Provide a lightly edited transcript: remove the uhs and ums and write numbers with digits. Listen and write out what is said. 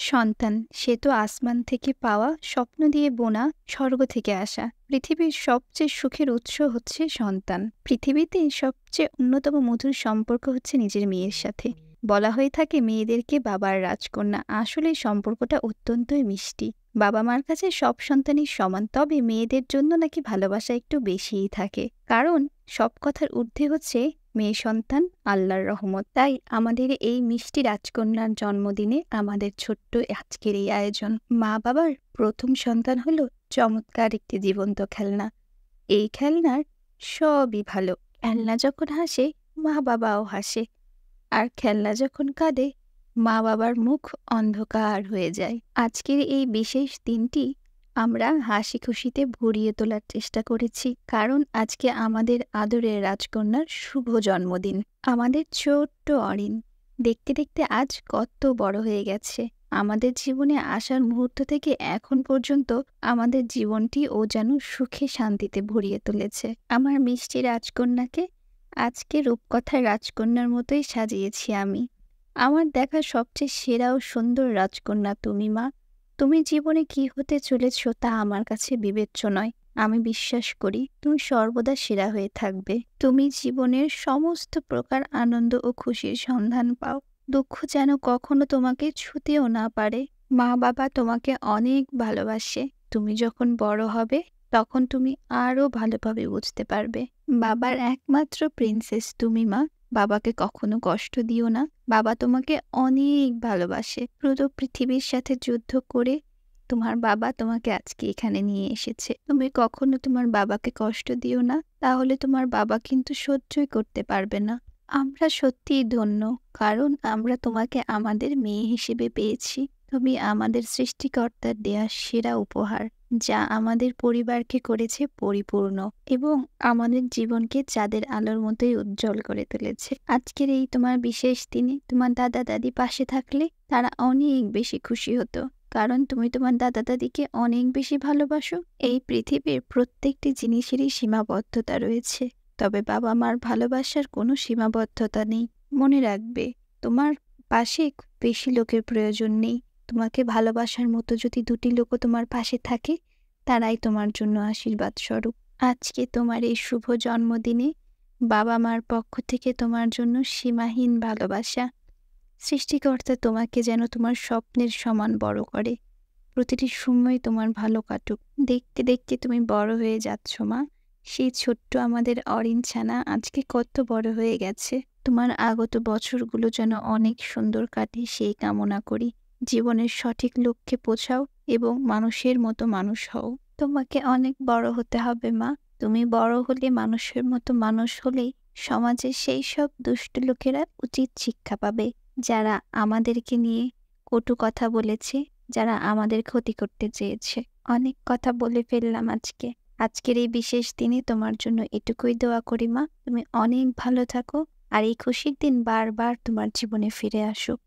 সন্তান সে তো আসমান থেকে পাওয়া, স্বপ্ন দিয়ে বোনা, স্বর্গ থেকে আসা। পৃথিবীর সবচেয়ে সুখের উৎস হচ্ছে সন্তান। পৃথিবীতে সবচেয়ে অন্যতম মধুর সম্পর্ক হচ্ছে নিজের মেয়ের সাথে। বলা হয়ে থাকে মেয়েদেরকে বাবার রাজকন্যা, আসলে সম্পর্কটা অত্যন্তই মিষ্টি। বাবা মার কাছে সব সন্তানই সমান, তবে মেয়েদের জন্য নাকি ভালোবাসা একটু বেশিই থাকে। কারণ সব কথার ঊর্ধ্বে হচ্ছে মেয়ে সন্তান আল্লাহর রহমত। তাই আমাদের এই মিষ্টি রাজকন্যার জন্মদিনে আমাদের ছোট্ট আজকের এই আয়োজন। মা বাবার প্রথম সন্তান হলো চমৎকার একটি জীবন্ত খেলনা। এই খেলনার সবই ভালো। খেলনা যখন হাসে মা বাবাও হাসে, আর খেলনা যখন কাঁদে মা বাবার মুখ অন্ধকার হয়ে যায়। আজকের এই বিশেষ দিনটি আমরা হাসি খুশিতে ভরিয়ে তোলার চেষ্টা করেছি, কারণ আজকে আমাদের আদরের রাজকন্যার শুভ জন্মদিন। আমাদের ছোট্ট অরিন দেখতে দেখতে আজ কত বড় হয়ে গেছে। আমাদের জীবনে আসার মুহূর্ত থেকে এখন পর্যন্ত আমাদের জীবনটি ও যেন সুখে শান্তিতে ভরিয়ে তুলেছে। আমার মিষ্টি রাজকন্যাকে আজকে রূপকথার রাজকন্যার মতোই সাজিয়েছি আমি। আমার দেখা সবচেয়ে সেরা ও সুন্দর রাজকন্যা তুমি মা। তুমি জীবনে কি হতে চলেছ তা আমার কাছে বিবেচ্য নয়। আমি বিশ্বাস করি তুমি সর্বদা সেরা হয়ে থাকবে। তুমি জীবনের সমস্ত প্রকার আনন্দ ও খুশির সন্ধান পাও। দুঃখ যেন কখনো তোমাকে ছুঁতেও না পারে। মা বাবা তোমাকে অনেক ভালোবাসে। তুমি যখন বড় হবে তখন তুমি আরও ভালোভাবে বুঝতে পারবে। বাবার একমাত্র প্রিন্সেস তুমি মা। বাবাকে কখনো কষ্ট দিও না। বাবা তোমাকে অনেক ভালোবাসে। পুরো পৃথিবীর সাথে যুদ্ধ করে তোমার বাবা তোমাকে আজকে এখানে নিয়ে এসেছে। তুমি কখনো তোমার বাবাকে কষ্ট দিও না, তাহলে তোমার বাবা কিন্তু সহ্যই করতে পারবে না। আমরা সত্যিই ধন্য, কারণ আমরা তোমাকে আমাদের মেয়ে হিসেবে পেয়েছি। তুমি আমাদের সৃষ্টিকর্তার দেয়া সেরা উপহার, যা আমাদের পরিবারকে করেছে পরিপূর্ণ এবং আমাদের জীবনকে চাঁদের আলোর মতোই উজ্জ্বল করে তুলেছে। আজকের এই তোমার বিশেষ দিনে তোমার দাদা দাদি পাশে থাকলে তারা অনেক বেশি খুশি হতো, কারণ তুমি তোমার দাদা দাদিকে অনেক বেশি ভালোবাসো। এই পৃথিবীর প্রত্যেকটি জিনিসেরই সীমাবদ্ধতা রয়েছে, তবে বাবা মার ভালোবাসার কোনো সীমাবদ্ধতা নেই। মনে রাখবে, তোমার পাশে খুব বেশি লোকের প্রয়োজন নেই। তোমাকে ভালোবাসার মতো যদি দুটি লোকও তোমার পাশে থাকে, তারাই তোমার জন্য আশীর্বাদ স্বরূপ। আজকে তোমার এই শুভ জন্মদিনে বাবা মার পক্ষ থেকে তোমার জন্য সীমাহীন ভালোবাসা। সৃষ্টিকর্তা তোমাকে যেন তোমার স্বপ্নের সমান বড় করে। প্রতিটি সময় তোমার ভালো কাটুক। দেখতে দেখতে তুমি বড় হয়ে যাচ্ছ মা। সেই ছোট্ট আমাদের অরিন ছানা আজকে কত বড় হয়ে গেছে। তোমার আগত বছরগুলো যেন অনেক সুন্দর কাটে সেই কামনা করি। জীবনের সঠিক লক্ষ্যে পৌঁছাও এবং মানুষের মতো মানুষ হও। তোমাকে অনেক বড় হতে হবে মা। তুমি বড় হলে, মানুষের মতো মানুষ হলেই সমাজের সেই সব দুষ্ট লোকেরা উচিত শিক্ষা পাবে, যারা আমাদেরকে নিয়ে কটু কথা বলেছে, যারা আমাদের ক্ষতি করতে চেয়েছে। অনেক কথা বলে ফেললাম আজকে। আজকের এই বিশেষ দিনে তোমার জন্য এটুকুই দোয়া করি মা, তুমি অনেক ভালো থাকো আর এই খুশির দিন বারবার তোমার জীবনে ফিরে আসুক।